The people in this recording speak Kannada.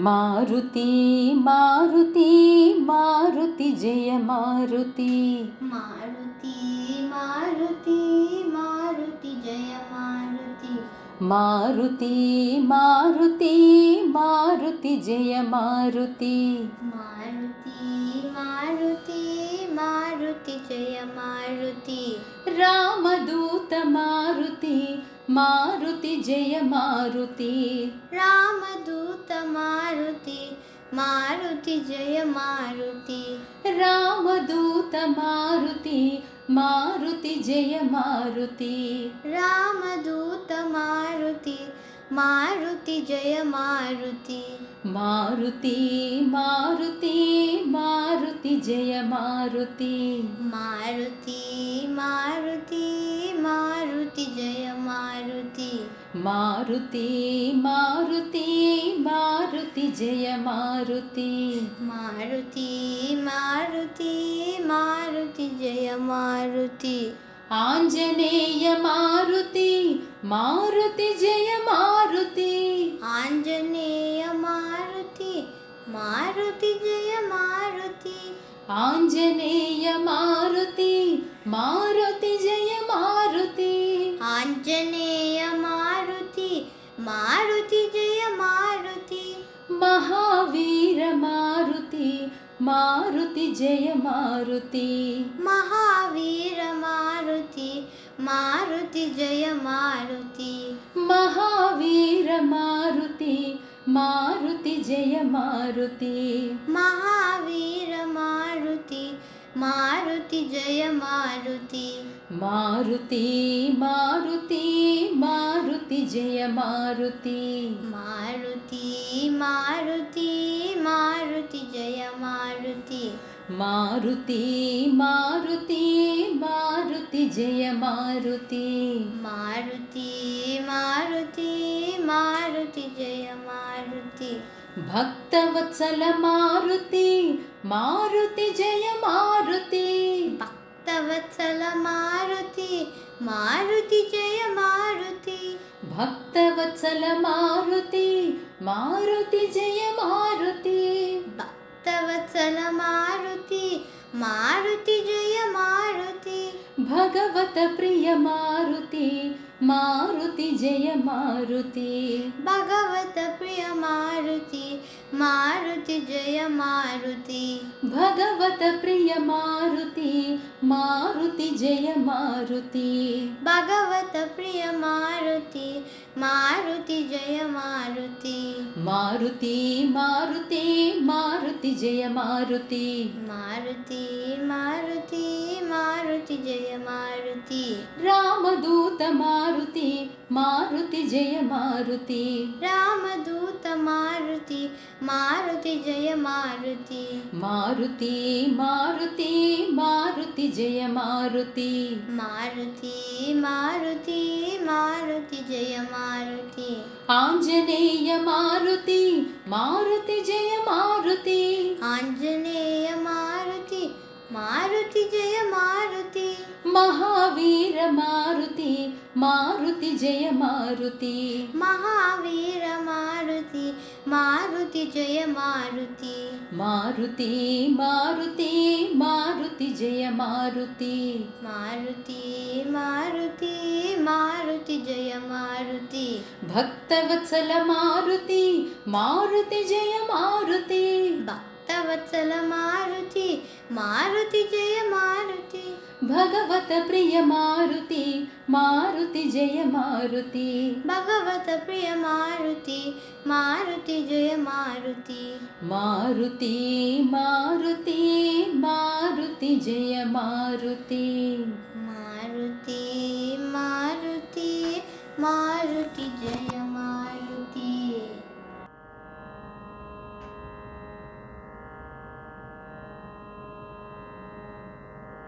ಮಾರುತಿ ಮಾರುತಿ ಮಾರುತಿ ಜಯ ಮಾರುತಿ. ಮಾರುತಿ ಮಾರುತಿ ಮಾರುತಿ ಜಯ ಮಾರುತಿ. ಮಾರುತಿ ಮಾರುತಿ ಮಾರುತಿ ಜಯ ಮಾರುತಿ. ಮಾರುತಿ ಮಾರುತಿ ಮಾರುತಿ ಜಯ ಮಾರುತಿ. ರಾಮದೂತ ಮಾರುತಿ ಮಾರುತಿ ಜಯ ಮಾರುತಿ. ರಾಮದೂತ ಮಾರುತಿ ಮಾರುತಿ ಜಯ ಮಾರುತಿ. ರಾಮದೂತ ಮಾರುತಿ ಮಾರುತಿ ಜಯ ಮಾರುತಿ. ರಾಮದೂತ ಮಾರುತಿ ಮಾರುತಿ ಜಯ ಮಾರುತಿ. ಮಾರುತಿ ಮಾರುತಿ ಮಾರುತಿ ಜಯ ಮಾರುತಿ. ಮಾರುತಿ ಮಾರುತಿ ಮಾರುತಿ ಜಯ ಮಾರುತಿ. ಮಾರುತಿ ಮಾರುತಿ ಮಾರುತಿ ಜಯ ಮಾರುತಿ. ಮಾರುತಿ ಮಾರುತಿ ಮಾರುತಿ ಜಯ ಮಾರುತಿ. ಆಂಜನೇಯ ಮಾರುತಿ ಮಾರುತಿ ಜಯ ಮಾರುತಿ. ಆಂಜನೇಯ ಮಾರುತಿ ಮಾರುತಿ ಜಯ ಮಾರುತಿ. ಆಂಜನೇಯ ಮಾರುತಿ ಮಾರುತಿ ಜಯ ಮಾರುತಿ. ಆಂಜನೇಯ ಮಾರುತಿ ಮಾರುತಿ ಜಯ ಮಾರುತಿ. ಮಹಾವೀರ ಮಾರುತಿ ಮಾರುತಿ ಜಯ ಮಾರುತಿ. ಮಹಾವೀರ ಮಾರುತಿ ಮಾರುತಿ ಜಯ ಮಾರುತಿ. ಮಹಾವೀರ ಮಾರುತಿ ಮಾರುತಿ ಜಯ ಮಾರುತಿ. ಮಹಾವೀರ ಮಾರುತಿ ಮಾರುತಿ ಜಯ ಮಾರುತಿ. ಮಾರುತಿ ಮಾರುತಿ ಮಾರುತಿ ಜಯ ಮಾರುತಿ. ಮಾರುತಿ ಮಾರುತಿ ಮಾರುತಿ ಜಯ ಮಾರುತಿ. ಮಾರುತಿ ಮಾರುತಿ ಮಾರುತಿ ಜಯ ಮಾರುತಿ. ಮಾರುತಿ ಮಾರುತಿ ಮಾರುತಿ ಜಯ ಮಾರುತಿ. ಭಕ್ತವತ್ಸಲ ಮಾರುತಿ ಮಾರುತಿ ಜಯ ಮಾರುತಿ. ಭಕ್ತವತ್ಸಲ ಮಾರುತಿ ಮಾರುತಿ ಜಯ ಮಾರುತಿ. ಭಕ್ತವತ್ಸಲ ಮಾರುತಿ ಮಾರುತಿ ಜಯ ಮಾರುತಿ. ಭಕ್ತವತ್ಸಲ ಮಾರುತಿ ಮಾರುತಿ ಜಯ ಮಾರುತಿ. ಭಗವತ ಪ್ರಿಯ ಮಾರುತಿ ಮಾರುತಿ ಜಯ ಮಾರುತಿ. ಭಗವತ ಪ್ರಿಯ ಮಾರುತಿ ಮಾರುತಿ ಜಯ ಮಾರುತಿ. ಭಗವತ ಪ್ರಿಯ ಮಾರುತಿ ಮಾರುತಿ ಜಯ ಮಾರುತಿ. ಭಗವತ ಪ್ರಿಯ ಮಾರುತಿ ಮಾರುತಿ ಜಯ ಮಾರುತಿ. ಮಾರುತಿ ಮಾರುತಿ ಮಾರುತಿ ಜಯ ಮಾರುತಿ. ಮಾರುತಿ ಮಾರುತಿ ಮಾರುತಿ ಜಯ ಮಾರುತಿ. ರಾಮದೂತ ಮಾರುತಿ ಮಾರುತಿ ಜಯ ಮಾರುತಿ. ರಾಮದೂತ ಮಾರುತಿ ಮಾರುತಿ ಜಯ ಮಾರುತಿ. ಮಾರುತಿ ಮಾರುತಿ ಮಾರುತಿ ಜಯ ಮಾರುತಿ. ಮಾರುತಿ ಮಾರುತಿ ಮಾರುತಿ ಜಯ ಮಾರುತಿ. ಆಂಜನೇಯ ಮಾರುತಿ ಮಾರುತಿ ಜಯ ಮಾರುತಿ. ಆಂಜನೇಯ ಮಾರುತಿ ಮಾರುತಿ ಜಯ ಮಾರುತಿ. ಮಹಾವೀರ ಮಾರುತಿ ಮಾರುತಿ ಜಯ ಮಾರುತಿ. ಮಹಾವೀರ ಮಾರುತಿ ಮಾರುತಿ ಜಯ ಮಾರುತಿ. ಮಾರುತಿ ಮಾರುತಿ ಮಾರುತಿ ಜಯ ಮಾರುತಿ. ಮಾರುತಿ ಮಾರುತಿ ಮಾರುತಿ ಜಯ ಮಾರುತಿ. ಭಕ್ತವತ್ಸಲ ಮಾರುತಿ ಮಾರುತಿ ಜಯ ಮಾರುತಿ. ಭಕ್ತವತ್ಸಲ ಮಾರುತಿ ಮಾರುತಿ ಜಯ ಮಾರುತಿ. ಭಗವತ ಪ್ರಿಯ ಮಾರುತಿ ಮಾರುತಿ ಜಯ ಮಾರುತಿ. ಭಗವತ ಪ್ರಿಯ ಮಾರುತಿ ಮಾರುತಿ ಜಯ ಮಾರುತಿ. ಮಾರುತಿ ಮಾರುತಿ ಮಾರುತಿ ಜಯ ಮಾರುತಿ. ಮಾರುತಿ